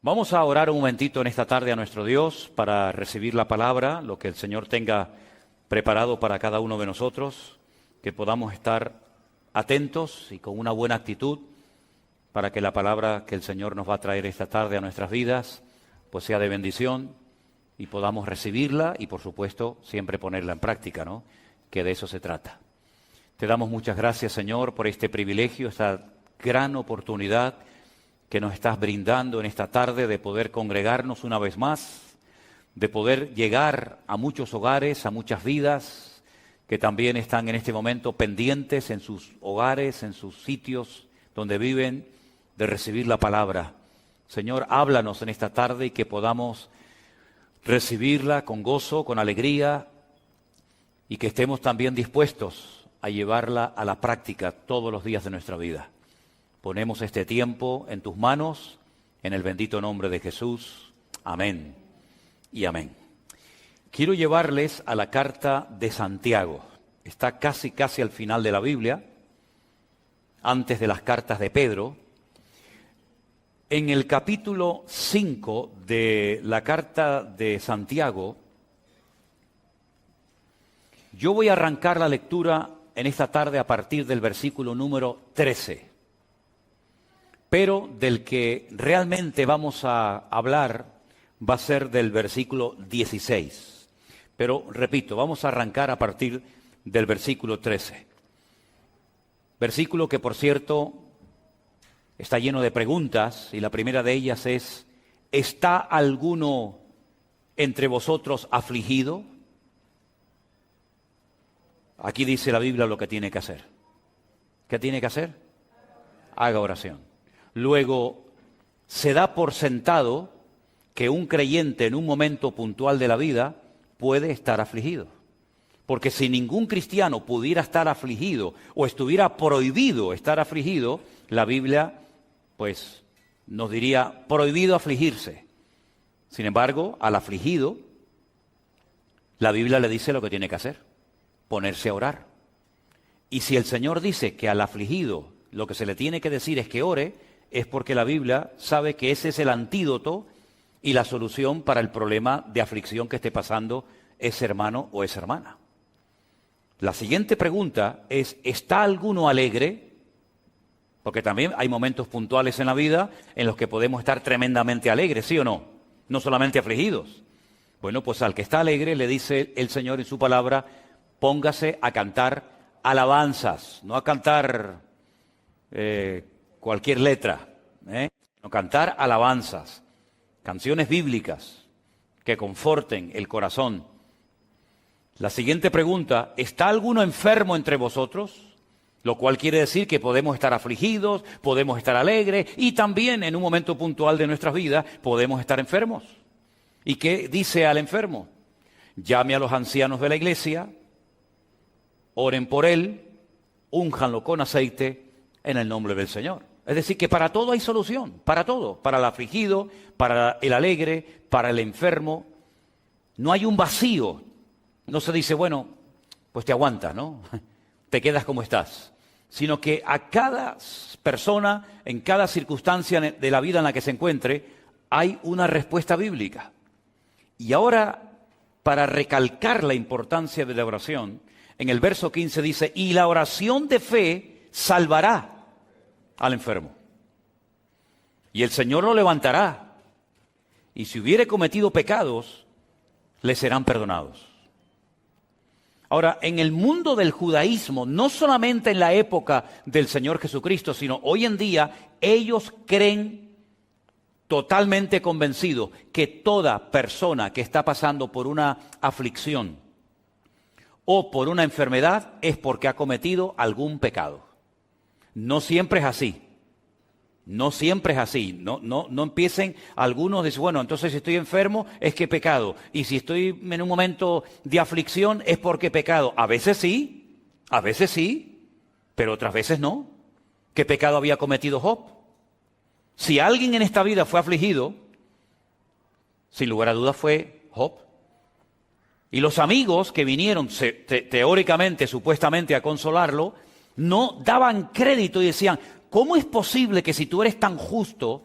Vamos a orar un momentito en esta tarde a nuestro Dios para recibir la palabra, lo que el Señor tenga preparado para cada uno de nosotros, que podamos estar atentos y con una buena actitud para que la palabra que el Señor nos va a traer esta tarde a nuestras vidas, pues sea de bendición y podamos recibirla y, por supuesto, siempre ponerla en práctica, ¿no? Que de eso se trata. Te damos muchas gracias, Señor, por este privilegio, esta gran oportunidad que nos estás brindando en esta tarde de poder congregarnos una vez más, de poder llegar a muchos hogares, a muchas vidas que también están en este momento pendientes en sus hogares, en sus sitios donde viven, de recibir la palabra. Señor, háblanos en esta tarde y que podamos recibirla con gozo, con alegría y que estemos también dispuestos a llevarla a la práctica todos los días de nuestra vida. Ponemos este tiempo en tus manos, en el bendito nombre de Jesús. Amén y amén. Quiero llevarles a la carta de Santiago. Está casi al final de la Biblia, antes de las cartas de Pedro. En el capítulo 5 de la carta de Santiago, yo voy a arrancar la lectura en esta tarde a partir del versículo número 13. Pero del que realmente vamos a hablar va a ser del versículo 16. Pero, repito, vamos a arrancar a partir del versículo 13. Versículo que, por cierto, está lleno de preguntas, y la primera de ellas es: ¿está alguno entre vosotros afligido? Aquí dice la Biblia lo que tiene que hacer. ¿Qué tiene que hacer? Haga oración. Luego, se da por sentado que un creyente en un momento puntual de la vida puede estar afligido. Porque si ningún cristiano pudiera estar afligido o estuviera prohibido estar afligido, la Biblia, pues, nos diría prohibido afligirse. Sin embargo, al afligido, la Biblia le dice lo que tiene que hacer: ponerse a orar. Y si el Señor dice que al afligido lo que se le tiene que decir es que ore, es porque la Biblia sabe que ese es el antídoto y la solución para el problema de aflicción que esté pasando ese hermano o esa hermana. La siguiente pregunta es: ¿está alguno alegre? Porque también hay momentos puntuales en la vida en los que podemos estar tremendamente alegres, ¿sí o no? No solamente afligidos. Bueno, pues al que está alegre le dice el Señor en su palabra: póngase a cantar alabanzas, no a cantar cualquier letra, no, cantar alabanzas, canciones bíblicas que conforten el corazón. La siguiente pregunta: ¿está alguno enfermo entre vosotros? Lo cual quiere decir que podemos estar afligidos, podemos estar alegres y también en un momento puntual de nuestras vidas podemos estar enfermos. ¿Y qué dice al enfermo? Llame a los ancianos de la iglesia, oren por él, únjanlo con aceite en el nombre del Señor. Es decir, que para todo hay solución, para todo, para el afligido, para el alegre, para el enfermo. No hay un vacío. No se dice, bueno, pues te aguantas, ¿no? Te quedas como estás. Sino que a cada persona, en cada circunstancia de la vida en la que se encuentre, hay una respuesta bíblica. Y ahora, para recalcar la importancia de la oración, en el verso 15 dice: y la oración de fe salvará al enfermo, y el Señor lo levantará, y si hubiere cometido pecados, le serán perdonados. Ahora, en el mundo del judaísmo, no solamente en la época del Señor Jesucristo, sino hoy en día, ellos creen totalmente convencidos que toda persona que está pasando por una aflicción o por una enfermedad es porque ha cometido algún pecado. No siempre es así. No siempre es así. No empiecen algunos a decir, bueno, entonces si estoy enfermo es que he pecado. Y si estoy en un momento de aflicción es porque he pecado. A veces sí, pero otras veces no. ¿Qué pecado había cometido Job? Si alguien en esta vida fue afligido, sin lugar a dudas fue Job. Y los amigos que vinieron teóricamente, supuestamente a consolarlo, no daban crédito y decían: ¿cómo es posible que si tú eres tan justo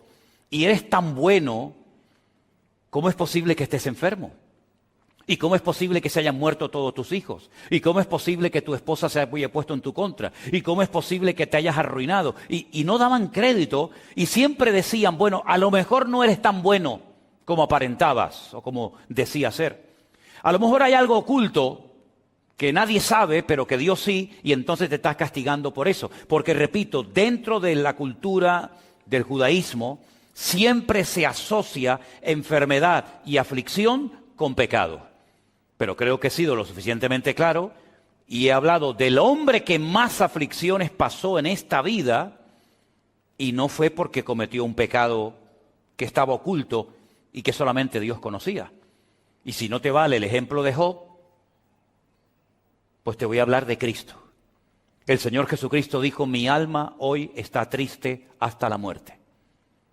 y eres tan bueno, ¿cómo es posible que estés enfermo? ¿Y cómo es posible que se hayan muerto todos tus hijos? ¿Y cómo es posible que tu esposa se haya puesto en tu contra? ¿Y cómo es posible que te hayas arruinado? Y no daban crédito y siempre decían, bueno, a lo mejor no eres tan bueno como aparentabas o como decías ser. A lo mejor hay algo oculto que nadie sabe, pero que Dios sí, y entonces te estás castigando por eso. Porque, repito, dentro de la cultura del judaísmo siempre se asocia enfermedad y aflicción con pecado. Pero creo que he sido lo suficientemente claro y he hablado del hombre que más aflicciones pasó en esta vida y no fue porque cometió un pecado que estaba oculto y que solamente Dios conocía. Y si no te vale el ejemplo de Job, pues te voy a hablar de Cristo. El Señor Jesucristo dijo, mi alma hoy está triste hasta la muerte.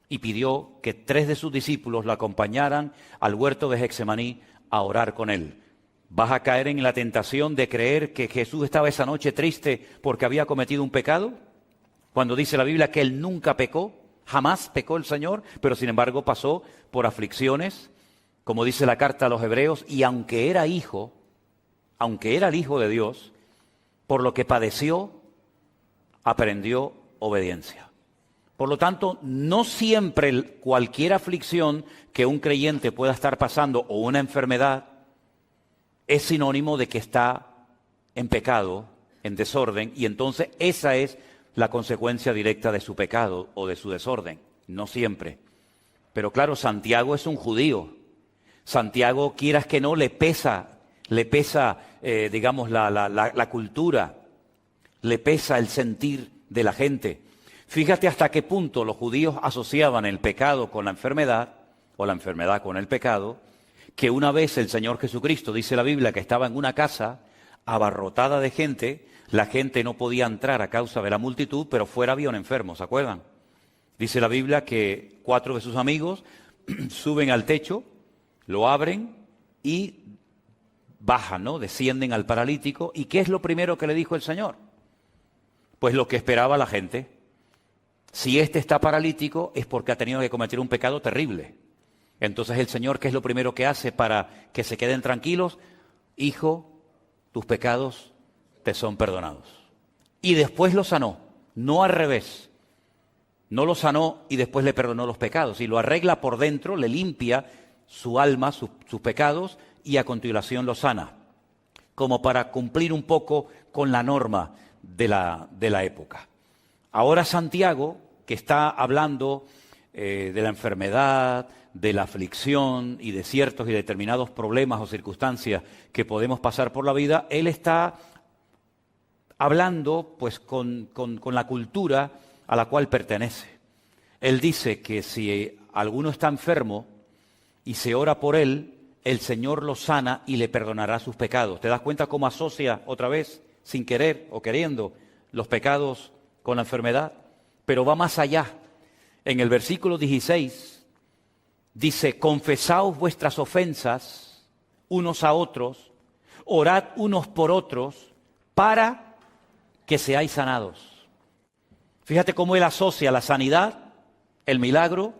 Y pidió que 3 de sus discípulos lo acompañaran al huerto de Getsemaní a orar con él. ¿Vas a caer en la tentación de creer que Jesús estaba esa noche triste porque había cometido un pecado? Cuando dice la Biblia que Él nunca pecó, jamás pecó el Señor, pero sin embargo pasó por aflicciones, como dice la carta a los Hebreos, y aunque era hijo, aunque era el Hijo de Dios, por lo que padeció, aprendió obediencia. Por lo tanto, no siempre cualquier aflicción que un creyente pueda estar pasando o una enfermedad es sinónimo de que está en pecado, en desorden, y entonces esa es la consecuencia directa de su pecado o de su desorden. No siempre. Pero claro, Santiago es un judío. Santiago, quieras que no, le pesa, digamos, la cultura, le pesa el sentir de la gente. Fíjate hasta qué punto los judíos asociaban el pecado con la enfermedad, o la enfermedad con el pecado, que una vez el Señor Jesucristo, dice la Biblia, que estaba en una casa abarrotada de gente, la gente no podía entrar a causa de la multitud, pero fuera había un enfermo, ¿se acuerdan? Dice la Biblia que 4 de sus amigos suben al techo, lo abren y bajan, ¿no? Descienden al paralítico. ¿Y qué es lo primero que le dijo el Señor? Pues lo que esperaba la gente. Si este está paralítico es porque ha tenido que cometer un pecado terrible. Entonces el Señor, ¿qué es lo primero que hace para que se queden tranquilos? Hijo, tus pecados te son perdonados. Y después lo sanó, no al revés. No lo sanó y después le perdonó los pecados. Y lo arregla por dentro, le limpia su alma, sus pecados, y a continuación lo sana. Como para cumplir un poco con la norma de la época. Ahora Santiago, que está hablando de la enfermedad, de la aflicción y de ciertos y determinados problemas o circunstancias que podemos pasar por la vida, él está hablando pues con la cultura a la cual pertenece. Él dice que si alguno está enfermo y se ora por él, el Señor lo sana y le perdonará sus pecados. ¿Te das cuenta cómo asocia otra vez, sin querer o queriendo, los pecados con la enfermedad? Pero va más allá. En el versículo 16 dice, confesaos vuestras ofensas unos a otros, orad unos por otros, para que seáis sanados. Fíjate cómo él asocia la sanidad, el milagro,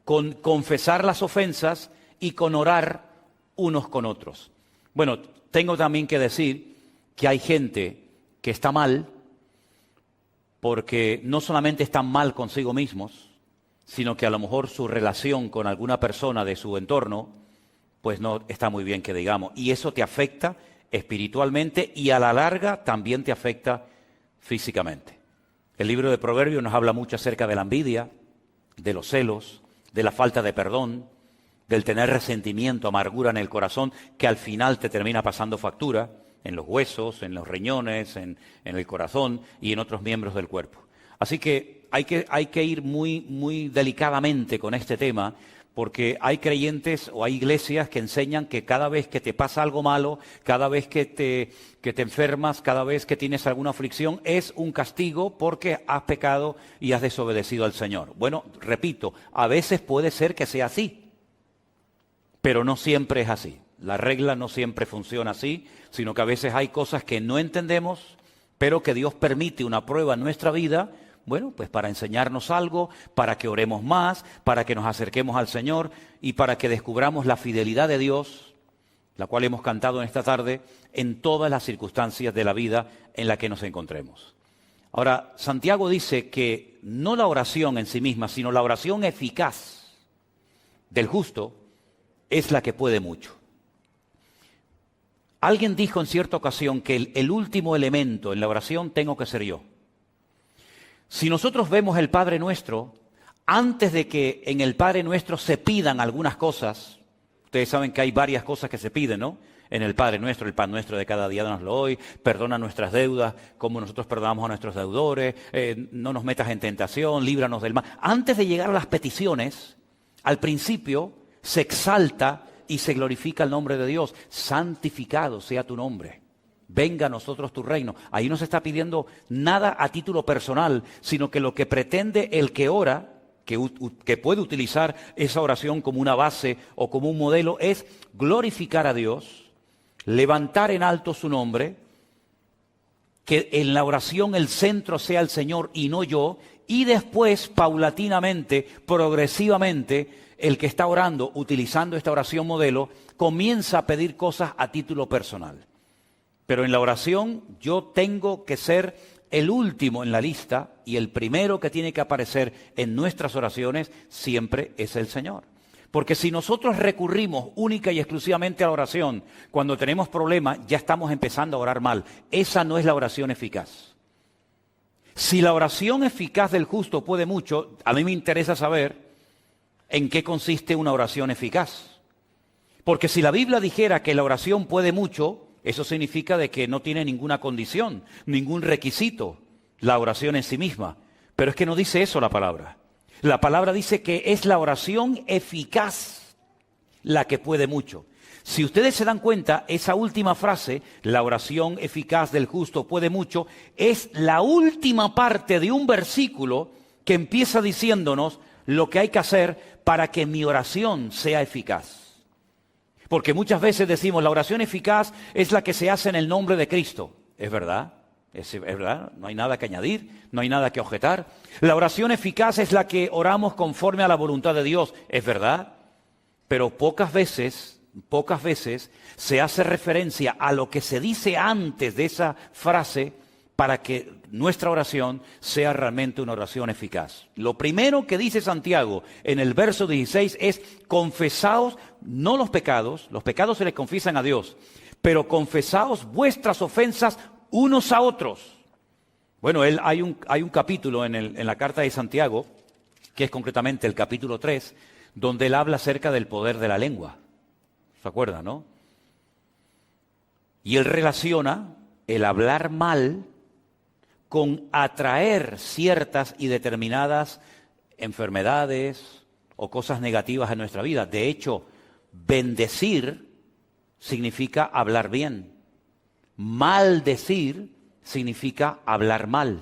con confesar las ofensas y con orar unos con otros. Bueno, tengo también que decir que hay gente que está mal, porque no solamente están mal consigo mismos, sino que a lo mejor su relación con alguna persona de su entorno, pues no está muy bien que digamos. Y eso te afecta espiritualmente y a la larga también te afecta físicamente. El libro de Proverbios nos habla mucho acerca de la envidia, de los celos, de la falta de perdón, del tener resentimiento, amargura en el corazón, que al final te termina pasando factura en los huesos, en los riñones, en el corazón y en otros miembros del cuerpo. Así que hay que ir muy delicadamente con este tema, porque hay creyentes o hay iglesias que enseñan que cada vez que te pasa algo malo, cada vez que te enfermas, cada vez que tienes alguna aflicción, es un castigo porque has pecado y has desobedecido al Señor. Bueno, repito, a veces puede ser que sea así, pero no siempre es así. La regla no siempre funciona así, sino que a veces hay cosas que no entendemos, pero que Dios permite una prueba en nuestra vida Bueno, pues para enseñarnos algo, para que oremos más, para que nos acerquemos al Señor y para que descubramos la fidelidad de Dios, la cual hemos cantado en esta tarde, en todas las circunstancias de la vida en la que nos encontremos. Ahora, Santiago dice que no la oración en sí misma, sino la oración eficaz del justo es la que puede mucho. Alguien dijo en cierta ocasión que el último elemento en la oración tengo que ser yo. Si nosotros vemos el Padre Nuestro, antes de que en el Padre Nuestro se pidan algunas cosas, ustedes saben que hay varias cosas que se piden, ¿no? En el Padre Nuestro, el pan nuestro de cada día danoslo hoy, perdona nuestras deudas como nosotros perdonamos a nuestros deudores, no nos metas en tentación, líbranos del mal. Antes de llegar a las peticiones, al principio se exalta y se glorifica el nombre de Dios. Santificado sea tu nombre. Venga a nosotros tu reino. Ahí no se está pidiendo nada a título personal, sino que lo que pretende el que ora, que puede utilizar esa oración como una base o como un modelo, es glorificar a Dios, levantar en alto su nombre, que en la oración el centro sea el Señor y no yo, y después, paulatinamente, progresivamente, el que está orando, utilizando esta oración modelo, comienza a pedir cosas a título personal. Pero en la oración yo tengo que ser el último en la lista y el primero que tiene que aparecer en nuestras oraciones siempre es el Señor. Porque si nosotros recurrimos única y exclusivamente a la oración cuando tenemos problemas, ya estamos empezando a orar mal. Esa no es la oración eficaz. Si la oración eficaz del justo puede mucho, a mí me interesa saber en qué consiste una oración eficaz. Porque si la Biblia dijera que la oración puede mucho, eso significa de que no tiene ninguna condición, ningún requisito, la oración en sí misma. Pero es que no dice eso la palabra. La palabra dice que es la oración eficaz la que puede mucho. Si ustedes se dan cuenta, esa última frase, la oración eficaz del justo puede mucho, es la última parte de un versículo que empieza diciéndonos lo que hay que hacer para que mi oración sea eficaz. Porque muchas veces decimos, la oración eficaz es la que se hace en el nombre de Cristo. ¿Es verdad? Es verdad, no hay nada que añadir, no hay nada que objetar. La oración eficaz es la que oramos conforme a la voluntad de Dios. ¿Es verdad? Pero pocas veces se hace referencia a lo que se dice antes de esa frase para que nuestra oración sea realmente una oración eficaz. Lo primero que dice Santiago en el verso 16 es: confesaos no los pecados se les confiesan a Dios, pero confesaos vuestras ofensas unos a otros. Bueno, hay un capítulo en la carta de Santiago, que es concretamente el capítulo 3, donde él habla acerca del poder de la lengua. ¿Se acuerdan, no? Y él relaciona el hablar mal con atraer ciertas y determinadas enfermedades o cosas negativas en nuestra vida. De hecho, bendecir significa hablar bien. Maldecir significa hablar mal.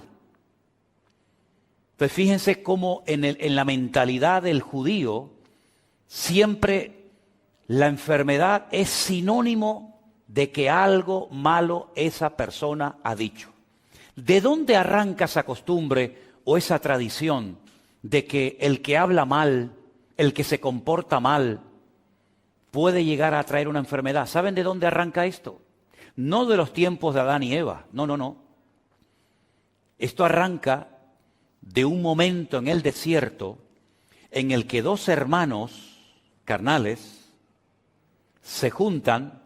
Entonces fíjense cómo en la mentalidad del judío siempre la enfermedad es sinónimo de que algo malo esa persona ha dicho. ¿De dónde arranca esa costumbre o esa tradición de que el que habla mal, el que se comporta mal, puede llegar a traer una enfermedad? ¿Saben de dónde arranca esto? No de los tiempos de Adán y Eva, no. Esto arranca de un momento en el desierto en el que dos hermanos carnales se juntan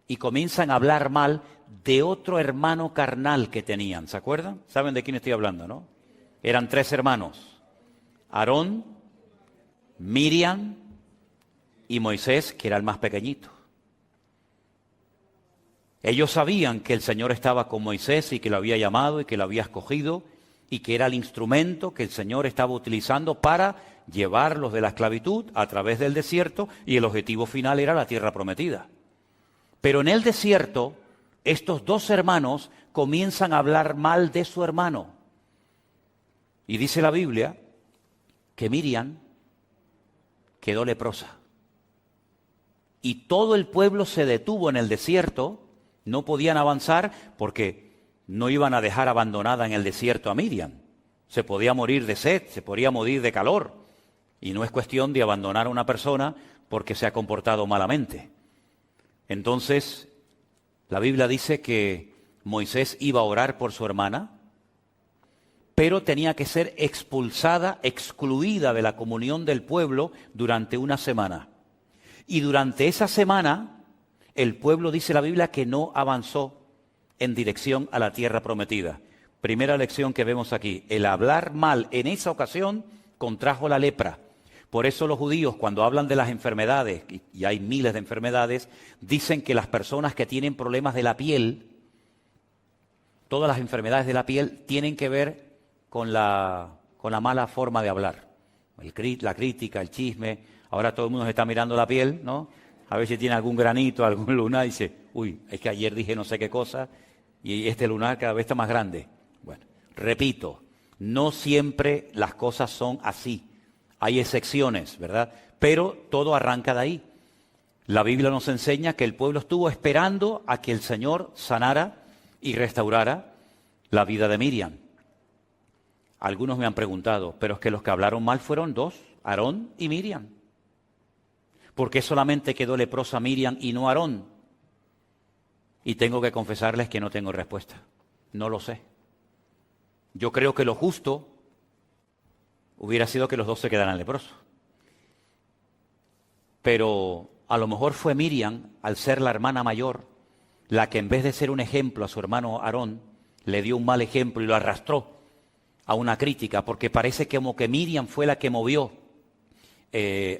y comienzan a hablar mal de otro hermano carnal que tenían. ¿Se acuerdan? ¿Saben de quién estoy hablando, no? Eran 3 hermanos: Aarón, Miriam y Moisés, que era el más pequeñito. Ellos sabían que el Señor estaba con Moisés y que lo había llamado y que lo había escogido y que era el instrumento que el Señor estaba utilizando para llevarlos de la esclavitud a través del desierto, y el objetivo final era la tierra prometida. Pero en el desierto, estos 2 hermanos comienzan a hablar mal de su hermano. Y dice la Biblia que Miriam quedó leprosa. Y todo el pueblo se detuvo en el desierto. No podían avanzar porque no iban a dejar abandonada en el desierto a Miriam. Se podía morir de sed, se podía morir de calor. Y no es cuestión de abandonar a una persona porque se ha comportado malamente. Entonces, la Biblia dice que Moisés iba a orar por su hermana, pero tenía que ser expulsada, excluida de la comunión del pueblo durante una semana. Y durante esa semana, el pueblo, dice la Biblia, que no avanzó en dirección a la tierra prometida. Primera lección que vemos aquí, el hablar mal en esa ocasión contrajo la lepra. Por eso los judíos, cuando hablan de las enfermedades, y hay miles de enfermedades, dicen que las personas que tienen problemas de la piel, todas las enfermedades de la piel tienen que ver con la mala forma de hablar. La crítica, el chisme. Ahora todo el mundo se está mirando la piel, ¿no? A ver si tiene algún granito, algún lunar, y dice, uy, es que ayer dije no sé qué cosa, y este lunar cada vez está más grande. Bueno, repito, no siempre las cosas son así. Hay excepciones, ¿verdad? Pero todo arranca de ahí. La Biblia nos enseña que el pueblo estuvo esperando a que el Señor sanara y restaurara la vida de Miriam. Algunos me han preguntado, pero es que los que hablaron mal fueron dos, Aarón y Miriam. ¿Por qué solamente quedó leprosa Miriam y no Aarón? Y tengo que confesarles que no tengo respuesta. No lo sé. Yo creo que lo justo hubiera sido que los dos se quedaran leprosos. Pero a lo mejor fue Miriam, al ser la hermana mayor, la que en vez de ser un ejemplo a su hermano Aarón, le dio un mal ejemplo y lo arrastró a una crítica, porque parece como que Miriam fue la que movió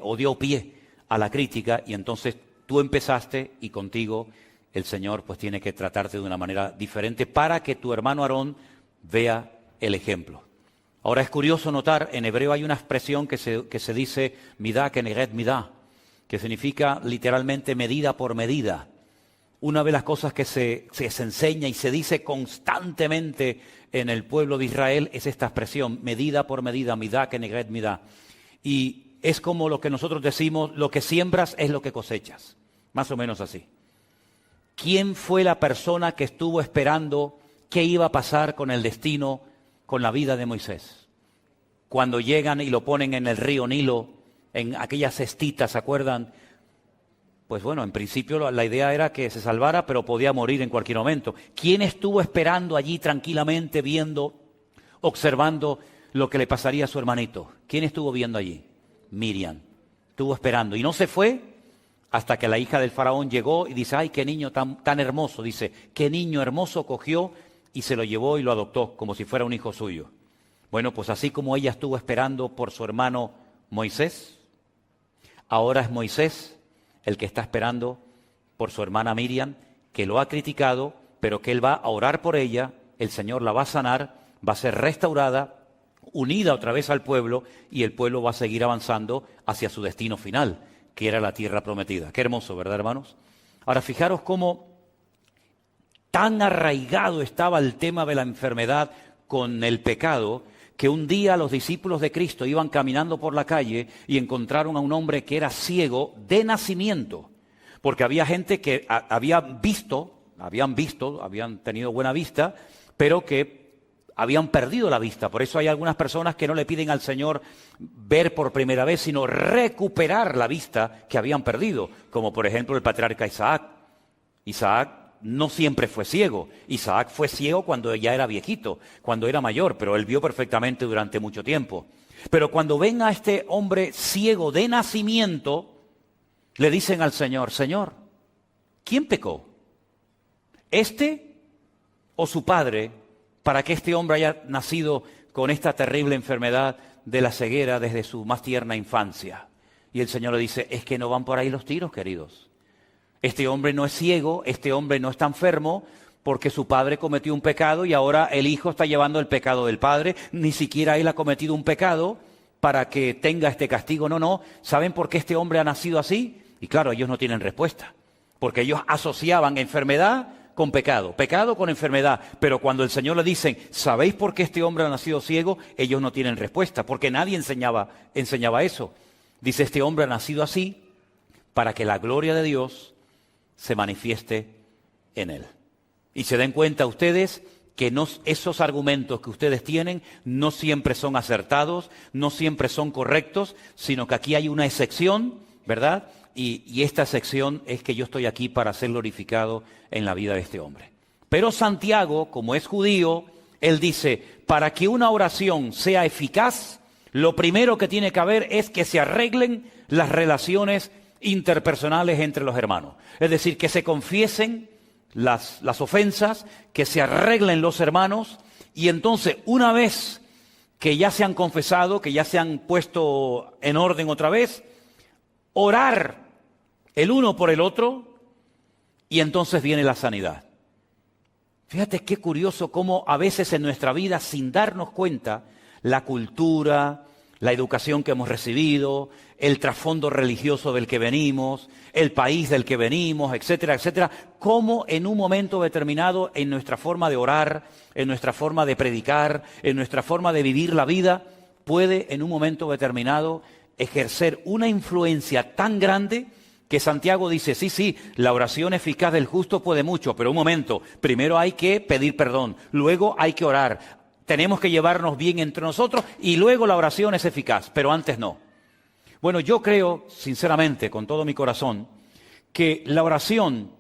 o dio pie a la crítica, y entonces tú empezaste y contigo el Señor pues tiene que tratarte de una manera diferente para que tu hermano Aarón vea el ejemplo. Ahora es curioso notar, en hebreo hay una expresión que se dice midá keneged midá, que significa literalmente medida por medida. Una de las cosas que se enseña y se dice constantemente en el pueblo de Israel es esta expresión, medida por medida, midá keneged midá. Y es como lo que nosotros decimos, lo que siembras es lo que cosechas, más o menos así. ¿Quién fue la persona que estuvo esperando qué iba a pasar con el destino, con la vida de Moisés? Cuando llegan y lo ponen en el río Nilo, en aquellas cestitas, ¿se acuerdan? Pues bueno, en principio la idea era que se salvara, pero podía morir en cualquier momento. ¿Quién estuvo esperando allí tranquilamente, viendo, observando lo que le pasaría a su hermanito? ¿Quién estuvo viendo allí? Miriam. Estuvo esperando y no se fue hasta que la hija del faraón llegó y dice, ay, qué niño tan hermoso. Dice, qué niño hermoso cogió y se lo llevó y lo adoptó como si fuera un hijo suyo. Bueno, pues así como ella estuvo esperando por su hermano Moisés, ahora es Moisés el que está esperando por su hermana Miriam, que lo ha criticado, pero que él va a orar por ella, el Señor la va a sanar, va a ser restaurada, unida otra vez al pueblo, y el pueblo va a seguir avanzando hacia su destino final, que era la tierra prometida. Qué hermoso, ¿verdad, hermanos? Ahora, fijaros cómo tan arraigado estaba el tema de la enfermedad con el pecado, que un día los discípulos de Cristo iban caminando por la calle y encontraron a un hombre que era ciego de nacimiento, porque había gente que habían tenido buena vista, pero que habían perdido la vista. Por eso hay algunas personas que no le piden al Señor ver por primera vez, sino recuperar la vista que habían perdido, como por ejemplo el patriarca Isaac. Isaac no siempre fue ciego. Isaac fue ciego cuando ya era viejito, cuando era mayor, pero él vio perfectamente durante mucho tiempo. Pero cuando ven a este hombre ciego de nacimiento, le dicen al Señor, Señor, ¿quién pecó? ¿Este o su padre para que este hombre haya nacido con esta terrible enfermedad de la ceguera desde su más tierna infancia? Y el Señor le dice, es que no van por ahí los tiros, queridos. Este hombre no es ciego, este hombre no está enfermo porque su padre cometió un pecado y ahora el hijo está llevando el pecado del padre. Ni siquiera él ha cometido un pecado para que tenga este castigo. No. ¿Saben por qué este hombre ha nacido así? Y claro, ellos no tienen respuesta, porque ellos asociaban enfermedad con pecado, pecado con enfermedad. Pero cuando el Señor le dicen, ¿sabéis por qué este hombre ha nacido ciego? Ellos no tienen respuesta, porque nadie enseñaba eso. Dice, este hombre ha nacido así para que la gloria de Dios se manifieste en él. Y se den cuenta ustedes que esos argumentos que ustedes tienen no siempre son acertados, no siempre son correctos, sino que aquí hay una excepción, ¿verdad? Y esta excepción es que yo estoy aquí para ser glorificado en la vida de este hombre. Pero Santiago, como es judío, él dice, para que una oración sea eficaz, lo primero que tiene que haber es que se arreglen las relaciones interpersonales entre los hermanos. Es decir, que se confiesen las ofensas, que se arreglen los hermanos, y entonces una vez que ya se han confesado, que ya se han puesto en orden otra vez, orar el uno por el otro, y entonces viene la sanidad. Fíjate qué curioso cómo a veces en nuestra vida, sin darnos cuenta, la cultura, la educación que hemos recibido, el trasfondo religioso del que venimos, el país del que venimos, etcétera, etcétera, cómo en un momento determinado en nuestra forma de orar, en nuestra forma de predicar, en nuestra forma de vivir la vida, puede en un momento determinado ejercer una influencia tan grande que Santiago dice, sí, la oración eficaz del justo puede mucho, pero un momento, primero hay que pedir perdón, luego hay que orar, tenemos que llevarnos bien entre nosotros y luego la oración es eficaz, pero antes no. Bueno, yo creo, sinceramente, con todo mi corazón, que la oración,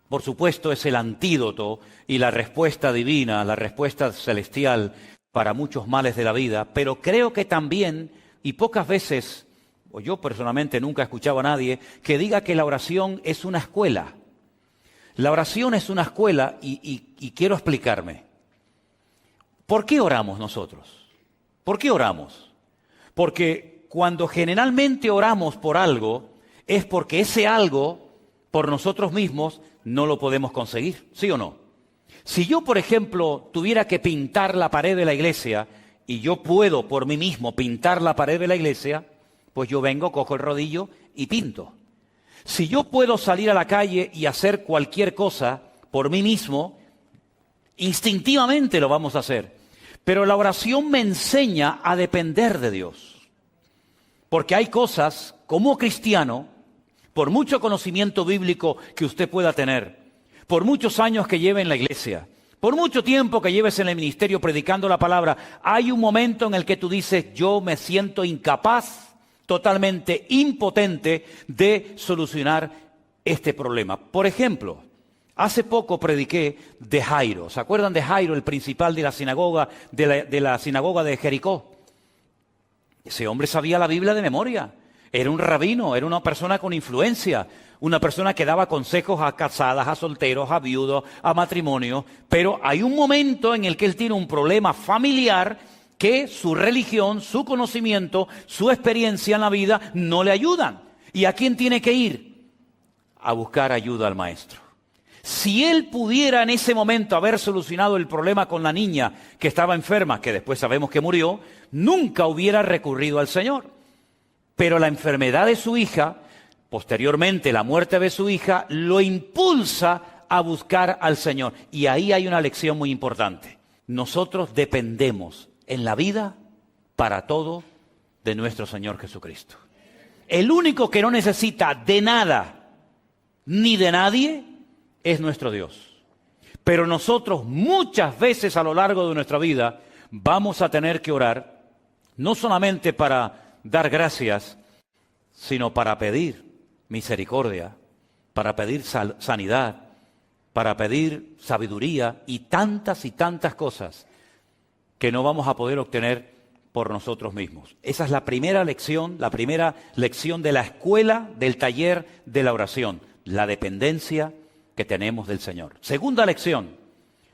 por supuesto, es el antídoto y la respuesta divina, la respuesta celestial para muchos males de la vida, pero creo que también, y pocas veces, o yo personalmente nunca he escuchado a nadie, que diga que la oración es una escuela. La oración es una escuela y quiero explicarme. ¿Por qué oramos nosotros? ¿Por qué oramos? Porque cuando generalmente oramos por algo, es porque ese algo, por nosotros mismos, no lo podemos conseguir, ¿sí o no? Si yo, por ejemplo, tuviera que pintar la pared de la iglesia, y yo puedo por mí mismo pintar la pared de la iglesia, pues yo vengo, cojo el rodillo y pinto. Si yo puedo salir a la calle y hacer cualquier cosa por mí mismo, instintivamente lo vamos a hacer. Pero la oración me enseña a depender de Dios. Porque hay cosas, como cristiano, por mucho conocimiento bíblico que usted pueda tener, por muchos años que lleve en la iglesia, por mucho tiempo que lleves en el ministerio predicando la palabra, hay un momento en el que tú dices, yo me siento incapaz, totalmente impotente de solucionar este problema. Por ejemplo, hace poco prediqué de Jairo. ¿Se acuerdan de Jairo, el principal de la sinagoga de Jericó? Ese hombre sabía la Biblia de memoria. Era un rabino, era una persona con influencia, una persona que daba consejos a casadas, a solteros, a viudos, a matrimonios. Pero hay un momento en el que él tiene un problema familiar que su religión, su conocimiento, su experiencia en la vida no le ayudan. ¿Y a quién tiene que ir? A buscar ayuda al maestro. Si él pudiera en ese momento haber solucionado el problema con la niña que estaba enferma, que después sabemos que murió, nunca hubiera recurrido al Señor. Pero la enfermedad de su hija, posteriormente la muerte de su hija, lo impulsa a buscar al Señor. Y ahí hay una lección muy importante. Nosotros dependemos en la vida para todo de nuestro Señor Jesucristo. El único que no necesita de nada ni de nadie es nuestro Dios. Pero nosotros muchas veces a lo largo de nuestra vida vamos a tener que orar, no solamente para dar gracias, sino para pedir misericordia, para pedir sanidad, para pedir sabiduría y tantas cosas que no vamos a poder obtener por nosotros mismos. Esa es la primera lección de la escuela, del taller de la oración, la dependencia que tenemos del Señor. Segunda lección,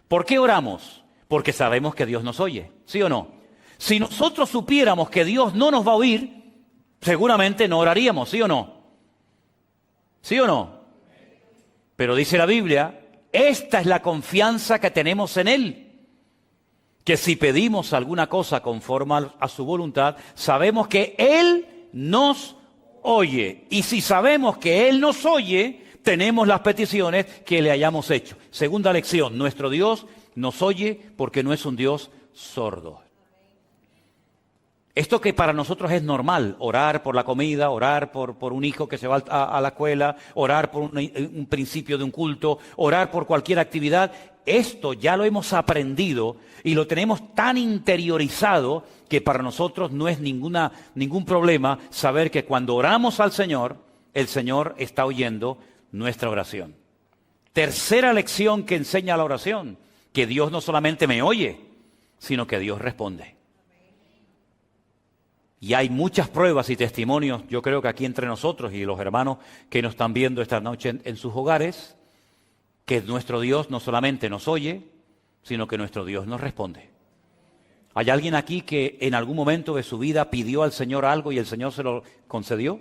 ¿por qué oramos? Porque sabemos que Dios nos oye, ¿sí o no? Si nosotros supiéramos que Dios no nos va a oír, seguramente no oraríamos, ¿sí o no? ¿Sí o no? Pero dice la Biblia, esta es la confianza que tenemos en Él, que si pedimos alguna cosa conforme a su voluntad, sabemos que Él nos oye. Y si sabemos que Él nos oye, tenemos las peticiones que le hayamos hecho. Segunda lección, nuestro Dios nos oye porque no es un Dios sordo. Esto que para nosotros es normal, orar por la comida, orar por un hijo que se va a la escuela, orar por un principio de un culto, orar por cualquier actividad, esto ya lo hemos aprendido y lo tenemos tan interiorizado que para nosotros no es ningún problema saber que cuando oramos al Señor, el Señor está oyendo nuestra oración. Tercera lección que enseña la oración, que Dios no solamente me oye, sino que Dios responde. Y hay muchas pruebas y testimonios, yo creo que aquí entre nosotros y los hermanos que nos están viendo esta noche en sus hogares, que nuestro Dios no solamente nos oye, sino que nuestro Dios nos responde. ¿Hay alguien aquí que en algún momento de su vida pidió al Señor algo y el Señor se lo concedió?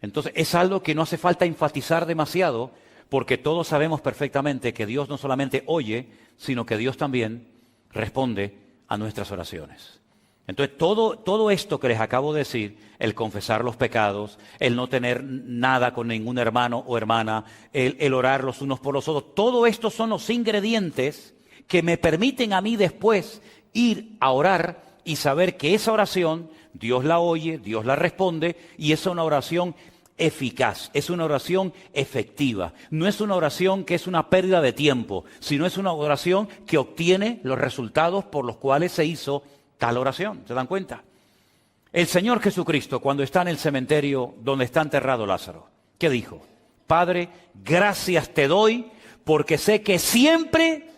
Entonces es algo que no hace falta enfatizar demasiado, porque todos sabemos perfectamente que Dios no solamente oye, sino que Dios también responde a nuestras oraciones. Entonces, todo esto que les acabo de decir, el confesar los pecados, el no tener nada con ningún hermano o hermana, el orar los unos por los otros, todo esto son los ingredientes que me permiten a mí después ir a orar y saber que esa oración, Dios la oye, Dios la responde y es una oración eficaz, es una oración efectiva. No es una oración que es una pérdida de tiempo, sino es una oración que obtiene los resultados por los cuales se hizo tal oración. ¿Se dan cuenta? El Señor Jesucristo, cuando está en el cementerio donde está enterrado Lázaro, ¿qué dijo? Padre, gracias te doy porque sé que siempre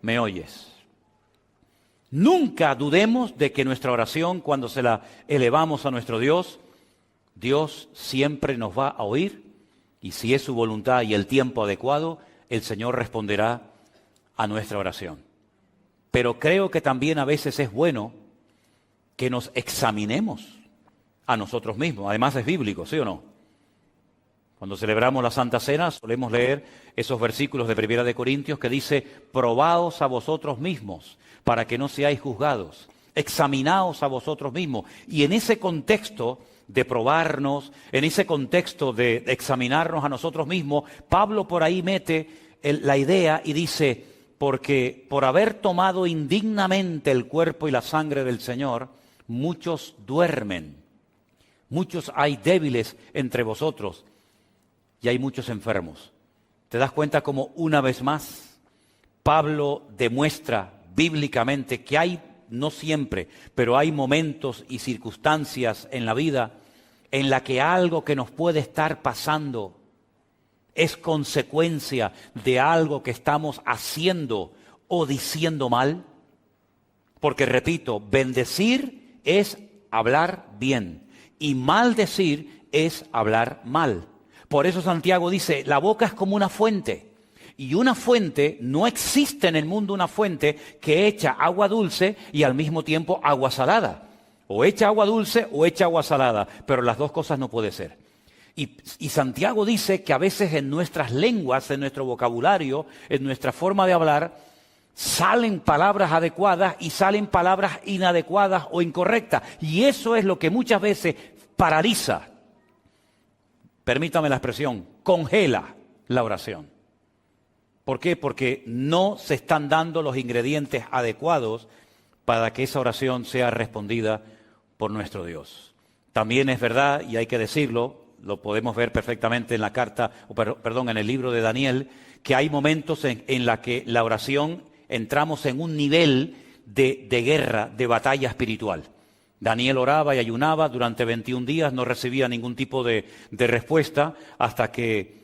me oyes. Nunca dudemos de que nuestra oración, cuando se la elevamos a nuestro Dios, Dios siempre nos va a oír y si es su voluntad y el tiempo adecuado, el Señor responderá a nuestra oración. Pero creo que también a veces es bueno que nos examinemos a nosotros mismos. Además es bíblico, ¿sí o no? Cuando celebramos la Santa Cena solemos leer esos versículos de 1 de Corintios que dice, probaos a vosotros mismos para que no seáis juzgados. Examinaos a vosotros mismos. Y en ese contexto de probarnos, en ese contexto de examinarnos a nosotros mismos, Pablo por ahí mete la idea y dice, porque por haber tomado indignamente el cuerpo y la sangre del Señor, muchos duermen, muchos hay débiles entre vosotros y hay muchos enfermos. ¿Te das cuenta cómo una vez más Pablo demuestra bíblicamente que hay, no siempre, pero hay momentos y circunstancias en la vida en la que algo que nos puede estar pasando es consecuencia de algo que estamos haciendo o diciendo mal? Porque, repito, bendecir es hablar bien y maldecir es hablar mal. Por eso Santiago dice, la boca es como una fuente. Y una fuente, no existe en el mundo una fuente que echa agua dulce y al mismo tiempo agua salada. O echa agua dulce o echa agua salada, pero las dos cosas no puede ser. Y Santiago dice que a veces en nuestras lenguas, en nuestro vocabulario, en nuestra forma de hablar, salen palabras adecuadas y salen palabras inadecuadas o incorrectas. Y eso es lo que muchas veces paraliza, permítame la expresión, congela la oración. ¿Por qué? Porque no se están dando los ingredientes adecuados para que esa oración sea respondida por nuestro Dios. También es verdad, y hay que decirlo, lo podemos ver perfectamente en la carta, en el libro de Daniel, que hay momentos en la que la oración entramos en un nivel de guerra, de batalla espiritual. Daniel oraba y ayunaba durante 21 días, no recibía ningún tipo de respuesta hasta que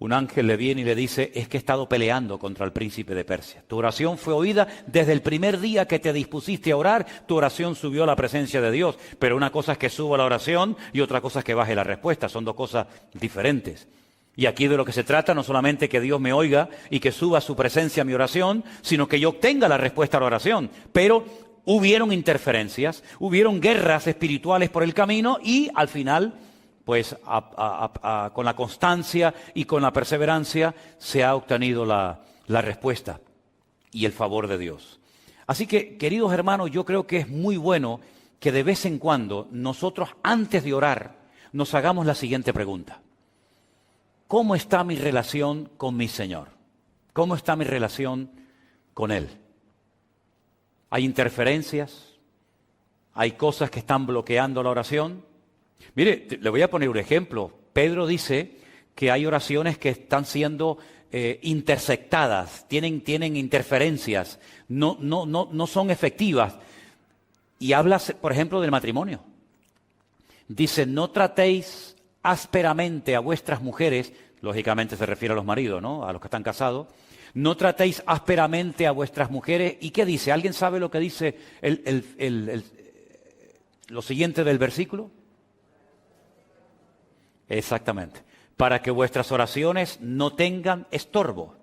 un ángel le viene y le dice, es que he estado peleando contra el príncipe de Persia. Tu oración fue oída desde el primer día que te dispusiste a orar, tu oración subió a la presencia de Dios. Pero una cosa es que suba la oración y otra cosa es que baje la respuesta. Son dos cosas diferentes. Y aquí de lo que se trata no solamente que Dios me oiga y que suba a su presencia a mi oración, sino que yo obtenga la respuesta a la oración. Pero hubieron interferencias, hubieron guerras espirituales por el camino y al final, pues con la constancia y con la perseverancia se ha obtenido la respuesta y el favor de Dios. Así que, queridos hermanos, yo creo que es muy bueno que de vez en cuando nosotros, antes de orar, nos hagamos la siguiente pregunta. ¿Cómo está mi relación con mi Señor? ¿Cómo está mi relación con Él? ¿Hay interferencias? Hay cosas que están bloqueando la oración. Mire, le voy a poner un ejemplo. Pedro dice que hay oraciones que están siendo intersectadas, tienen interferencias, no son efectivas. Y habla, por ejemplo, del matrimonio. Dice, no tratéis ásperamente a vuestras mujeres, lógicamente se refiere a los maridos, ¿no? A los que están casados. No tratéis ásperamente a vuestras mujeres. ¿Y qué dice? ¿Alguien sabe lo que dice lo siguiente del versículo? Exactamente. Para que vuestras oraciones no tengan estorbo.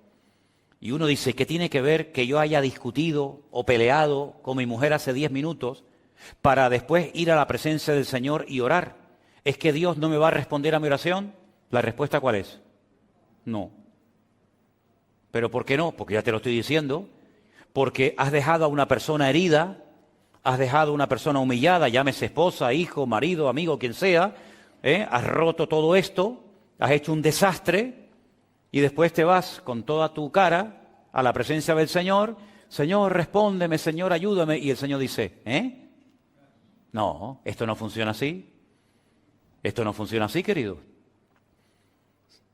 Y uno dice, ¿qué tiene que ver que yo haya discutido o peleado con mi mujer hace 10 minutos para después ir a la presencia del Señor y orar? ¿Es que Dios no me va a responder a mi oración? ¿La respuesta cuál es? No. ¿Pero por qué no? Porque ya te lo estoy diciendo. Porque has dejado a una persona herida, has dejado a una persona humillada, llámese esposa, hijo, marido, amigo, quien sea, has roto todo esto, has hecho un desastre y después te vas con toda tu cara a la presencia del Señor. Señor, respóndeme, Señor, ayúdame. Y el Señor dice, no, esto no funciona así. Esto no funciona así, querido.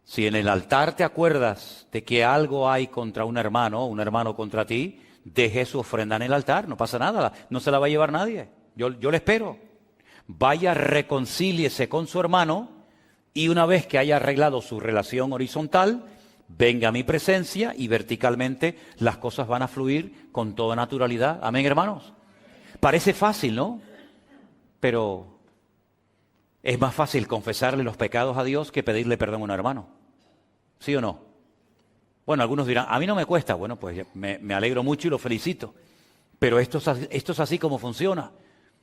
Si en el altar te acuerdas de que algo hay contra un hermano contra ti, deje su ofrenda en el altar, no pasa nada, no se la va a llevar nadie. Yo le espero. Vaya, reconcíliese con su hermano y una vez que haya arreglado su relación horizontal, venga a mi presencia y verticalmente las cosas van a fluir con toda naturalidad. Amén, hermanos. Parece fácil, ¿no? Pero es más fácil confesarle los pecados a Dios que pedirle perdón a un hermano. ¿Sí o no? Bueno, algunos dirán, a mí no me cuesta. Bueno, pues me alegro mucho y lo felicito. Pero esto es así como funciona.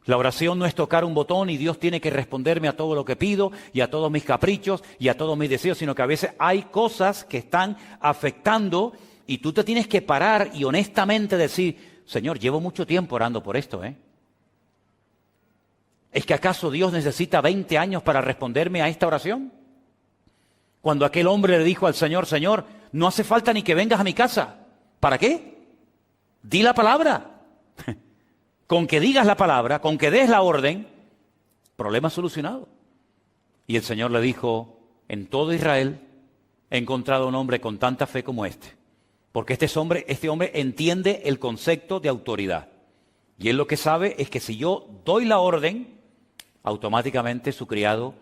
La oración no es tocar un botón y Dios tiene que responderme a todo lo que pido y a todos mis caprichos y a todos mis deseos, sino que a veces hay cosas que están afectando y tú te tienes que parar y honestamente decir, Señor, llevo mucho tiempo orando por esto, ¿Es que acaso Dios necesita 20 años para responderme a esta oración? Cuando aquel hombre le dijo al Señor, Señor, no hace falta ni que vengas a mi casa. ¿Para qué? Di la palabra. Con que digas la palabra, con que des la orden, problema solucionado. Y el Señor le dijo, en todo Israel he encontrado un hombre con tanta fe como este. Porque este hombre entiende el concepto de autoridad. Y él lo que sabe es que si yo doy la orden, automáticamente su criado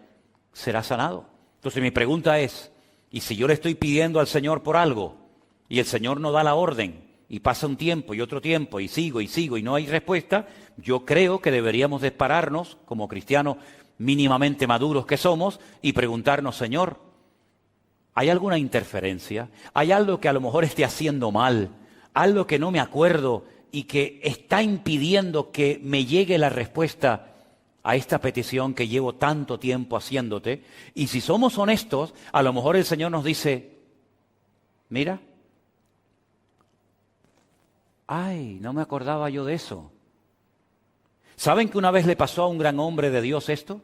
será sanado. Entonces mi pregunta es, ¿y si yo le estoy pidiendo al Señor por algo y el Señor no da la orden y pasa un tiempo y otro tiempo y sigo y no hay respuesta? Yo creo que deberíamos de pararnos como cristianos mínimamente maduros que somos y preguntarnos, Señor, ¿hay alguna interferencia? ¿Hay algo que a lo mejor esté haciendo mal? ¿Algo que no me acuerdo y que está impidiendo que me llegue la respuesta a esta petición que llevo tanto tiempo haciéndote? Y si somos honestos, a lo mejor el Señor nos dice, mira, ay, no me acordaba yo de eso. ¿Saben que una vez le pasó a un gran hombre de Dios esto?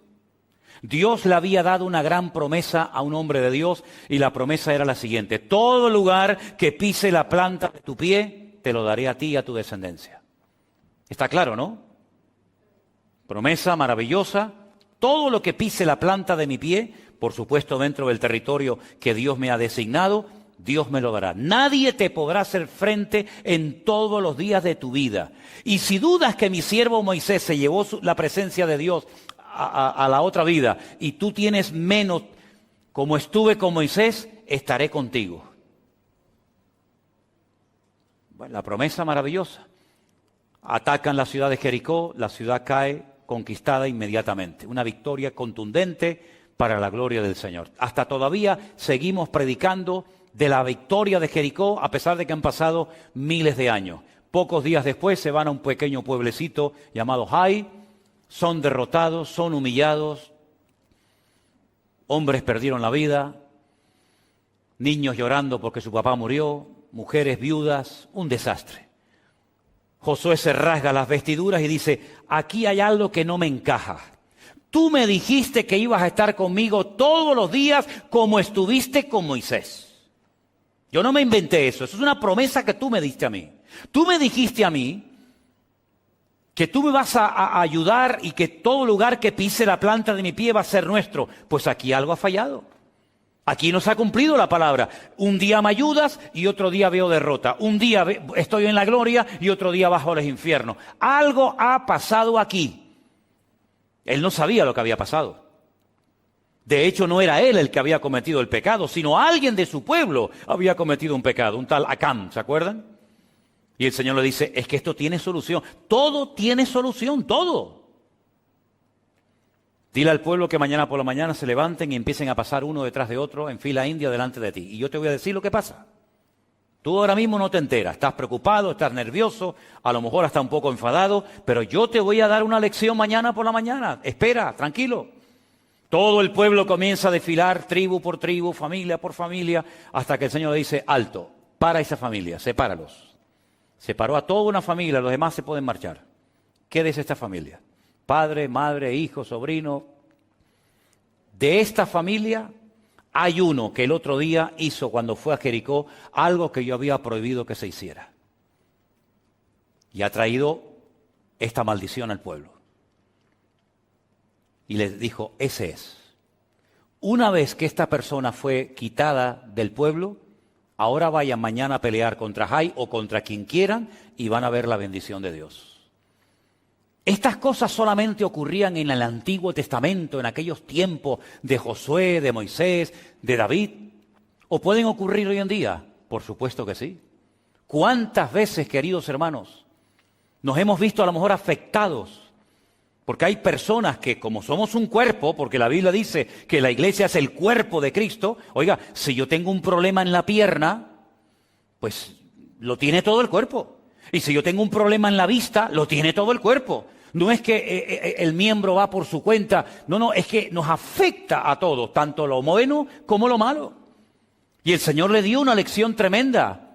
Dios le había dado una gran promesa a un hombre de Dios y la promesa era la siguiente: todo lugar que pise la planta de tu pie, te lo daré a ti y a tu descendencia. Está claro, ¿no? Promesa maravillosa. Todo lo que pise la planta de mi pie, por supuesto dentro del territorio que Dios me ha designado, Dios me lo dará. Nadie te podrá hacer frente en todos los días de tu vida. Y si dudas que mi siervo Moisés se llevó la presencia de Dios a la otra vida y tú tienes menos, como estuve con Moisés, estaré contigo. Bueno, la promesa maravillosa. Atacan la ciudad de Jericó, la ciudad cae conquistada inmediatamente. Una victoria contundente para la gloria del Señor. Hasta todavía seguimos predicando de la victoria de Jericó, a pesar de que han pasado miles de años. Pocos días después se van a un pequeño pueblecito llamado Hai, son derrotados, son humillados, hombres perdieron la vida, niños llorando porque su papá murió, mujeres viudas, un desastre. Josué se rasga las vestiduras y dice, aquí hay algo que no me encaja. Tú me dijiste que ibas a estar conmigo todos los días como estuviste con Moisés. Yo no me inventé eso, eso es una promesa que tú me diste a mí. Tú me dijiste a mí que tú me vas a ayudar y que todo lugar que pise la planta de mi pie va a ser nuestro. Pues aquí algo ha fallado. Aquí no se ha cumplido la palabra. Un día me ayudas y otro día veo derrota. Un día estoy en la gloria y otro día bajo los infiernos. Algo ha pasado aquí. Él no sabía lo que había pasado. De hecho, no era él el que había cometido el pecado, sino alguien de su pueblo había cometido un pecado, un tal Acán, ¿se acuerdan? Y el Señor le dice, es que esto tiene solución. Todo tiene solución, todo. Dile al pueblo que mañana por la mañana se levanten y empiecen a pasar uno detrás de otro en fila india delante de ti. Y yo te voy a decir lo que pasa. Tú ahora mismo no te enteras, estás preocupado, estás nervioso, a lo mejor hasta un poco enfadado, pero yo te voy a dar una lección mañana por la mañana. Espera, tranquilo. Todo el pueblo comienza a desfilar, tribu por tribu, familia por familia, hasta que el Señor le dice, alto, para esa familia, sepáralos. Separó a toda una familia, los demás se pueden marchar. Quédese esta familia. Padre, madre, hijo, sobrino. De esta familia hay uno que el otro día hizo cuando fue a Jericó algo que yo había prohibido que se hiciera. Y ha traído esta maldición al pueblo. Y les dijo, ese es. Una vez que esta persona fue quitada del pueblo, ahora vayan mañana a pelear contra Jai o contra quien quieran y van a ver la bendición de Dios. Estas cosas solamente ocurrían en el Antiguo Testamento, en aquellos tiempos de Josué, de Moisés, de David. ¿O pueden ocurrir hoy en día? Por supuesto que sí. ¿Cuántas veces, queridos hermanos, nos hemos visto a lo mejor afectados? Porque hay personas que, como somos un cuerpo, porque la Biblia dice que la iglesia es el cuerpo de Cristo, oiga, si yo tengo un problema en la pierna, pues lo tiene todo el cuerpo. Y si yo tengo un problema en la vista, lo tiene todo el cuerpo. No es que el miembro va por su cuenta, no, es que nos afecta a todos, tanto lo bueno como lo malo. Y el Señor le dio una lección tremenda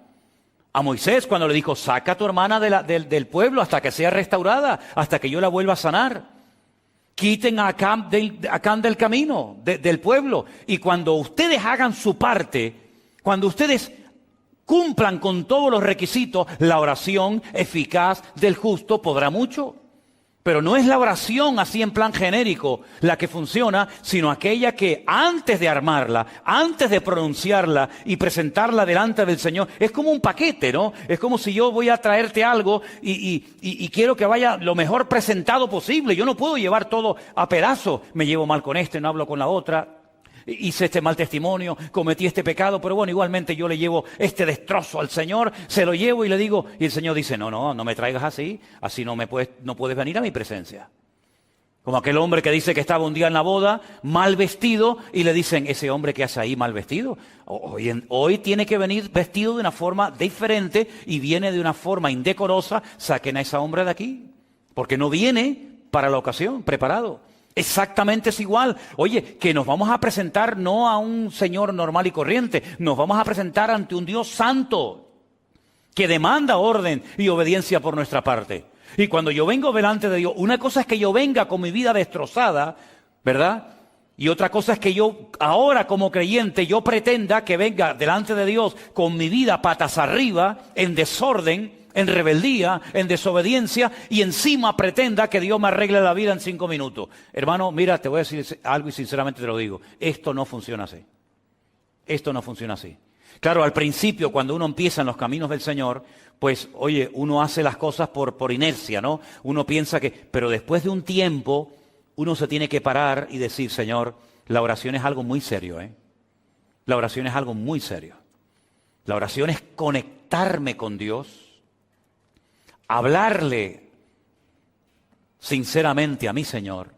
a Moisés cuando le dijo, saca a tu hermana del pueblo hasta que sea restaurada, hasta que yo la vuelva a sanar. Quiten a Acán del camino, del pueblo. Y cuando ustedes hagan su parte, cuando ustedes cumplan con todos los requisitos, la oración eficaz del justo podrá mucho. Pero no es la oración así en plan genérico la que funciona, sino aquella que antes de armarla, antes de pronunciarla y presentarla delante del Señor, es como un paquete, ¿no? Es como si yo voy a traerte algo y quiero que vaya lo mejor presentado posible. Yo no puedo llevar todo a pedazos. Me llevo mal con este, no hablo con la otra. Hice este mal testimonio, cometí este pecado, pero bueno, igualmente yo le llevo este destrozo al Señor, se lo llevo y le digo, y el Señor dice, no me traigas así no puedes venir a mi presencia. Como aquel hombre que dice que estaba un día en la boda, mal vestido, y le dicen, ese hombre que hace ahí mal vestido, hoy tiene que venir vestido de una forma diferente y viene de una forma indecorosa, saquen a ese hombre de aquí, porque no viene para la ocasión, preparado. Exactamente es igual. Oye, que nos vamos a presentar no a un Señor normal y corriente, nos vamos a presentar ante un Dios santo que demanda orden y obediencia por nuestra parte. Y cuando yo vengo delante de Dios, una cosa es que yo venga con mi vida destrozada, ¿verdad? Y otra cosa es que yo ahora como creyente yo pretenda que venga delante de Dios con mi vida patas arriba, en desorden, en rebeldía, en desobediencia, y encima pretenda que Dios me arregle la vida en 5 minutos. Hermano, mira, te voy a decir algo y sinceramente te lo digo. Esto no funciona así. Esto no funciona así. Claro, al principio, cuando uno empieza en los caminos del Señor, pues, oye, uno hace las cosas por inercia, ¿no? Uno piensa que... Pero después de un tiempo, uno se tiene que parar y decir, Señor, la oración es algo muy serio, ¿eh? La oración es algo muy serio. La oración es conectarme con Dios, hablarle sinceramente a mi Señor,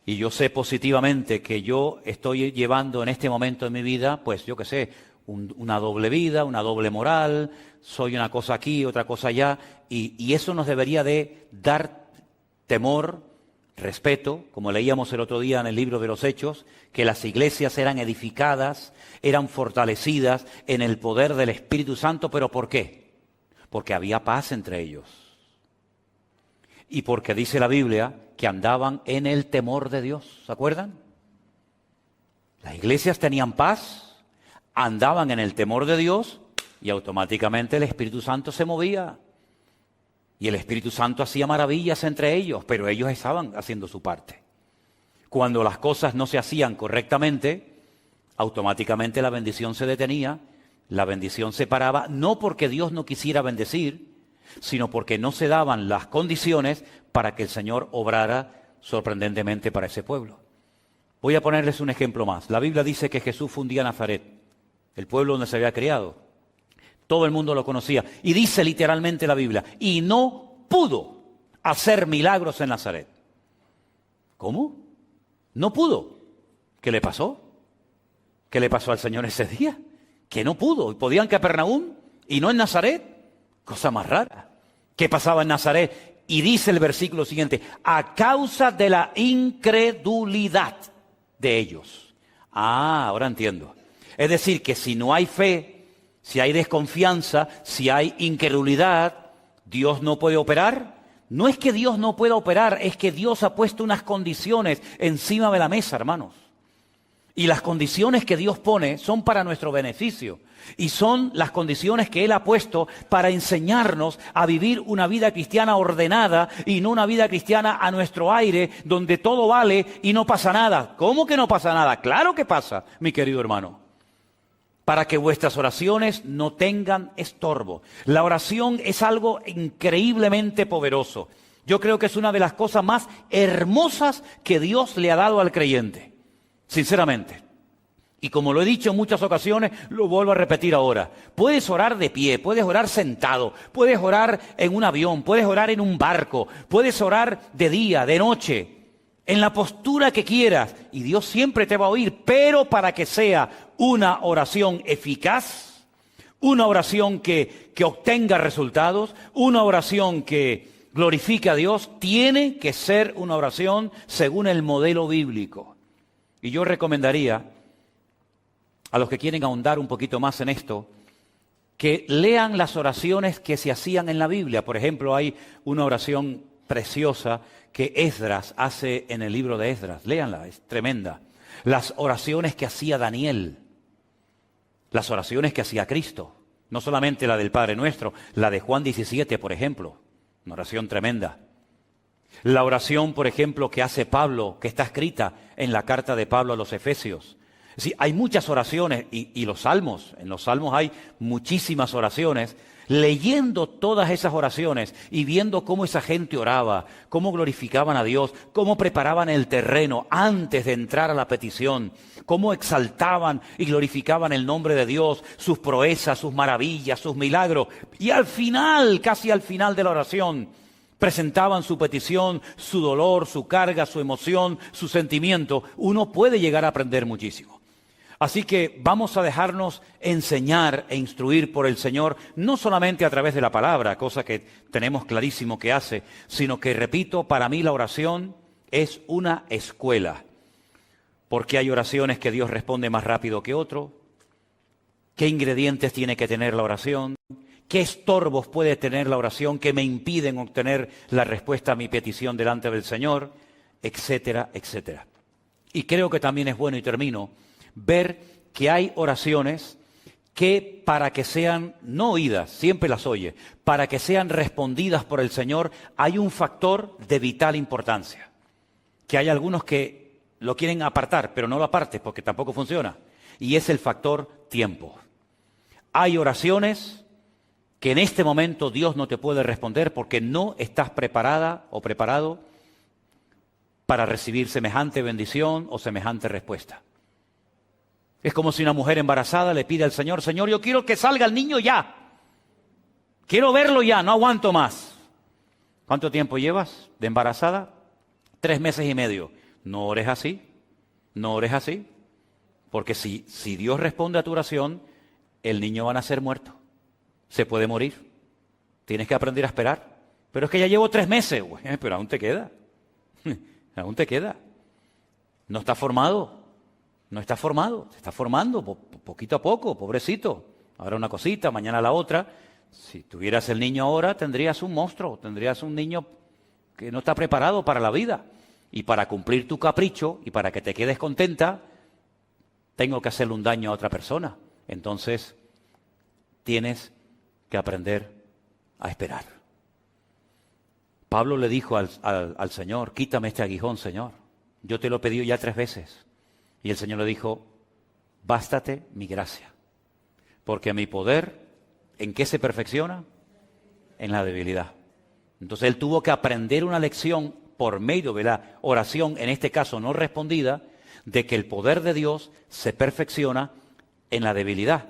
y yo sé positivamente que yo estoy llevando en este momento de mi vida, pues yo qué sé, una doble vida, una doble moral, soy una cosa aquí, otra cosa allá, y eso nos debería de dar temor, respeto, como leíamos el otro día en el libro de los Hechos, que las iglesias eran edificadas, eran fortalecidas en el poder del Espíritu Santo, ¿pero por qué? Porque había paz entre ellos. Y porque dice la Biblia que andaban en el temor de Dios. ¿Se acuerdan? Las iglesias tenían paz, andaban en el temor de Dios y automáticamente el Espíritu Santo se movía. Y el Espíritu Santo hacía maravillas entre ellos, pero ellos estaban haciendo su parte. Cuando las cosas no se hacían correctamente, automáticamente la bendición se detenía, la bendición se paraba, no porque Dios no quisiera bendecir, sino porque no se daban las condiciones para que el Señor obrara sorprendentemente para ese pueblo. Voy a ponerles un ejemplo más. La Biblia dice que Jesús fundía Nazaret, el pueblo donde se había criado. Todo el mundo lo conocía. Y dice literalmente la Biblia, y no pudo hacer milagros en Nazaret. ¿Cómo? No pudo. ¿Qué le pasó? ¿Qué le pasó al Señor ese día? Que no pudo. Podían Capernaum y no en Nazaret. Cosa más rara. ¿Qué pasaba en Nazaret? Y dice el versículo siguiente, a causa de la incredulidad de ellos. Ah, ahora entiendo. Es decir, que si no hay fe, si hay desconfianza, si hay incredulidad, ¿Dios no puede operar? No es que Dios no pueda operar, es que Dios ha puesto unas condiciones encima de la mesa, hermanos. Y las condiciones que Dios pone son para nuestro beneficio. Y son las condiciones que Él ha puesto para enseñarnos a vivir una vida cristiana ordenada y no una vida cristiana a nuestro aire, donde todo vale y no pasa nada. ¿Cómo que no pasa nada? Claro que pasa, mi querido hermano. Para que vuestras oraciones no tengan estorbo. La oración es algo increíblemente poderoso. Yo creo que es una de las cosas más hermosas que Dios le ha dado al creyente. Sinceramente. Y como lo he dicho en muchas ocasiones, lo vuelvo a repetir ahora. Puedes orar de pie, puedes orar sentado, puedes orar en un avión, puedes orar en un barco, puedes orar de día, de noche, en la postura que quieras. Y Dios siempre te va a oír, pero para que sea una oración eficaz, una oración que obtenga resultados, una oración que glorifique a Dios, tiene que ser una oración según el modelo bíblico. Y yo recomendaría a los que quieren ahondar un poquito más en esto, que lean las oraciones que se hacían en la Biblia. Por ejemplo, hay una oración preciosa que Esdras hace en el libro de Esdras. Léanla, es tremenda. Las oraciones que hacía Daniel, las oraciones que hacía Cristo, no solamente la del Padre Nuestro, la de Juan 17, por ejemplo, una oración tremenda. La oración, por ejemplo, que hace Pablo, que está escrita en la carta de Pablo a los Efesios. Sí, hay muchas oraciones y los salmos, en los salmos hay muchísimas oraciones. Leyendo todas esas oraciones y viendo cómo esa gente oraba, cómo glorificaban a Dios, cómo preparaban el terreno antes de entrar a la petición, cómo exaltaban y glorificaban el nombre de Dios, sus proezas, sus maravillas, sus milagros. Y al final, casi al final de la oración, presentaban su petición, su dolor, su carga, su emoción, su sentimiento. Uno puede llegar a aprender muchísimo. Así que vamos a dejarnos enseñar e instruir por el Señor, no solamente a través de la palabra, cosa que tenemos clarísimo que hace, sino que, repito, para mí la oración es una escuela. Porque hay oraciones que Dios responde más rápido que otro. ¿Qué ingredientes tiene que tener la oración? ¿Qué estorbos puede tener la oración que me impiden obtener la respuesta a mi petición delante del Señor? Etcétera, etcétera. Y creo que también es bueno, y termino, ver que hay oraciones que para que sean no oídas, siempre las oye, para que sean respondidas por el Señor, hay un factor de vital importancia. Que hay algunos que lo quieren apartar, pero no lo apartes porque tampoco funciona. Y es el factor tiempo. Hay oraciones que en este momento Dios no te puede responder porque no estás preparada o preparado para recibir semejante bendición o semejante respuesta. Es como si una mujer embarazada le pide al Señor, Señor, yo quiero que salga el niño ya. Quiero verlo ya, no aguanto más. ¿Cuánto tiempo llevas de embarazada? 3 meses y medio. No ores así, no ores así. Porque si Dios responde a tu oración, el niño va a nacer muerto. Se puede morir. Tienes que aprender a esperar. Pero es que ya llevo 3 meses. Bueno, pero aún te queda. Aún te queda. No está formado. No está formado, se está formando poquito a poco, pobrecito. Ahora una cosita, mañana la otra. Si tuvieras el niño ahora, tendrías un monstruo, tendrías un niño que no está preparado para la vida. Y para cumplir tu capricho y para que te quedes contenta, tengo que hacerle un daño a otra persona. Entonces, tienes que aprender a esperar. Pablo le dijo al Señor, quítame este aguijón, Señor. Yo te lo he pedido ya 3 veces. Y el Señor le dijo, bástate mi gracia. Porque mi poder, ¿en qué se perfecciona? En la debilidad. Entonces él tuvo que aprender una lección por medio de la oración, en este caso no respondida, de que el poder de Dios se perfecciona en la debilidad.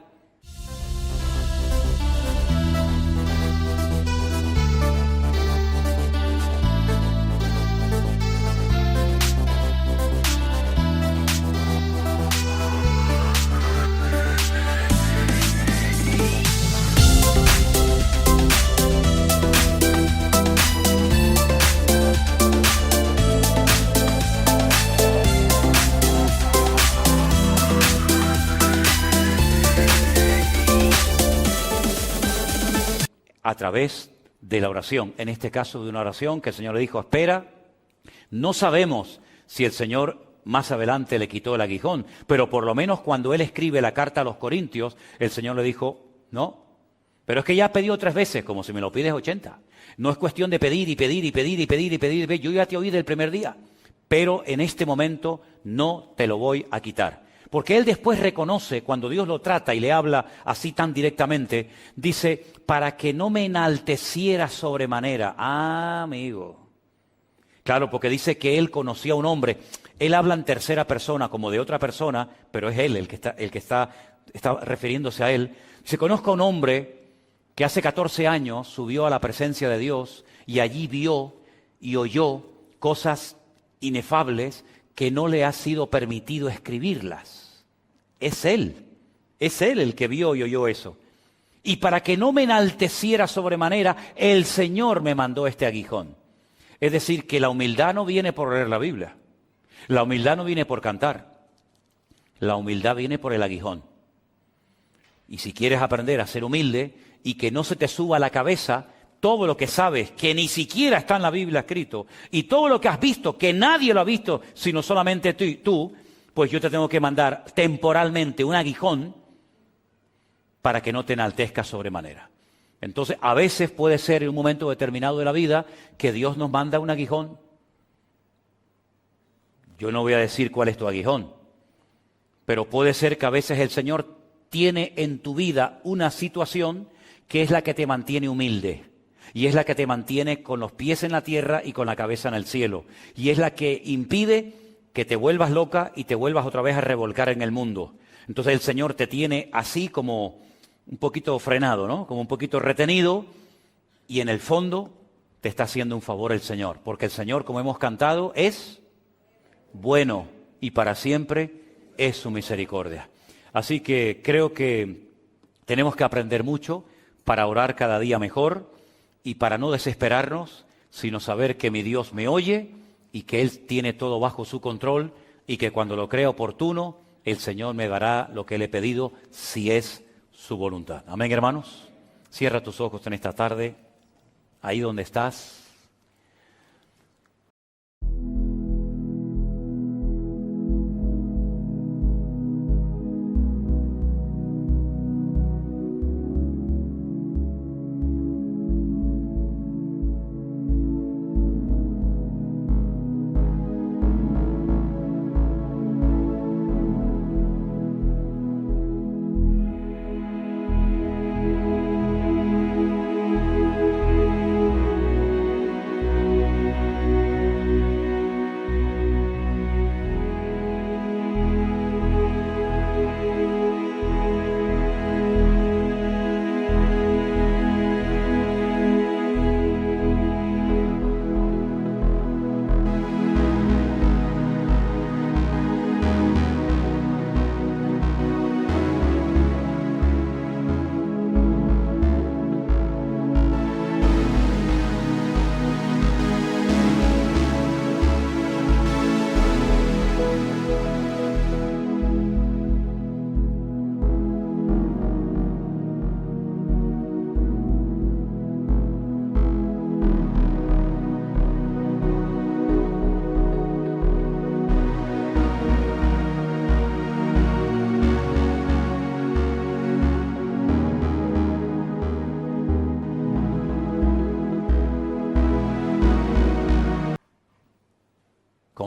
A través de la oración, en este caso de una oración que el Señor le dijo, espera, no sabemos si el Señor más adelante le quitó el aguijón, pero por lo menos cuando él escribe la carta a los Corintios, el Señor le dijo, no, pero es que ya has pedido 3 veces, como si me lo pides 80. No es cuestión de pedir y pedir y pedir y pedir y pedir, yo ya te oí del primer día, pero en este momento no te lo voy a quitar. Porque él después reconoce, cuando Dios lo trata y le habla así tan directamente, dice, para que no me enalteciera sobremanera. Ah, amigo. Claro, porque dice que él conocía a un hombre. Él habla en tercera persona, como de otra persona, pero es él el que está refiriéndose a él. Se conozca a un hombre que hace 14 años subió a la presencia de Dios y allí vio y oyó cosas inefables que no le ha sido permitido escribirlas. Es él el que vio y oyó eso. Y para que no me enalteciera sobremanera, el Señor me mandó este aguijón. Es decir, que la humildad no viene por leer la Biblia. La humildad no viene por cantar. La humildad viene por el aguijón. Y si quieres aprender a ser humilde y que no se te suba a la cabeza todo lo que sabes, que ni siquiera está en la Biblia escrito, y todo lo que has visto, que nadie lo ha visto, sino solamente tú, pues yo te tengo que mandar temporalmente un aguijón para que no te enaltezcas sobremanera. Entonces, a veces puede ser en un momento determinado de la vida que Dios nos manda un aguijón. Yo no voy a decir cuál es tu aguijón, pero puede ser que a veces el Señor tiene en tu vida una situación que es la que te mantiene humilde. Y es la que te mantiene con los pies en la tierra y con la cabeza en el cielo. Y es la que impide que te vuelvas loca y te vuelvas otra vez a revolcar en el mundo. Entonces el Señor te tiene así como un poquito frenado, ¿no? Como un poquito retenido, y en el fondo te está haciendo un favor el Señor. Porque el Señor, como hemos cantado, es bueno y para siempre es su misericordia. Así que creo que tenemos que aprender mucho para orar cada día mejor y para no desesperarnos, sino saber que mi Dios me oye y que Él tiene todo bajo su control y que cuando lo crea oportuno, el Señor me dará lo que le he pedido si es su voluntad. Amén, hermanos. Cierra tus ojos en esta tarde, ahí donde estás.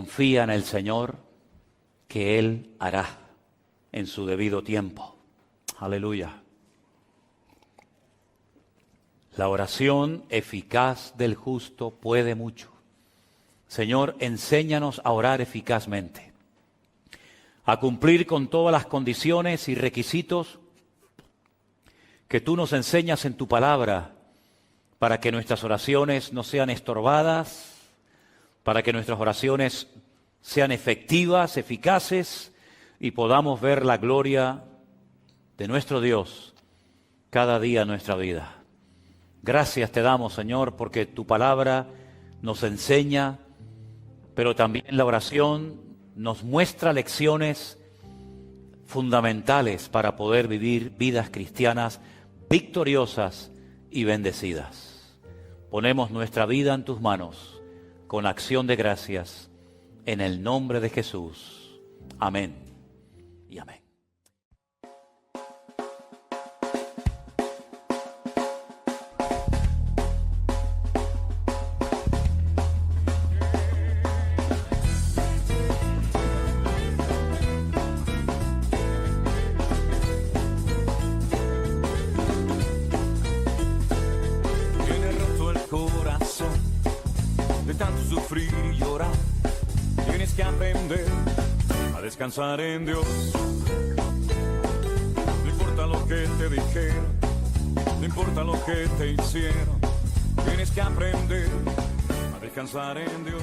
confía en el Señor, que Él hará en su debido tiempo. Aleluya. La oración eficaz del justo puede mucho. Señor, enséñanos a orar eficazmente, a cumplir con todas las condiciones y requisitos que tú nos enseñas en tu palabra, para que nuestras oraciones no sean estorbadas, para que nuestras oraciones sean efectivas, eficaces, y podamos ver la gloria de nuestro Dios cada día en nuestra vida. Gracias te damos, Señor, porque tu palabra nos enseña, pero también la oración nos muestra lecciones fundamentales para poder vivir vidas cristianas victoriosas y bendecidas. Ponemos nuestra vida en tus manos con acción de gracias en el nombre de Jesús. Amén y amén. Sufrir y llorar, tienes que aprender a descansar en Dios. No importa lo que te dijeron, no importa lo que te hicieron, tienes que aprender a descansar en Dios.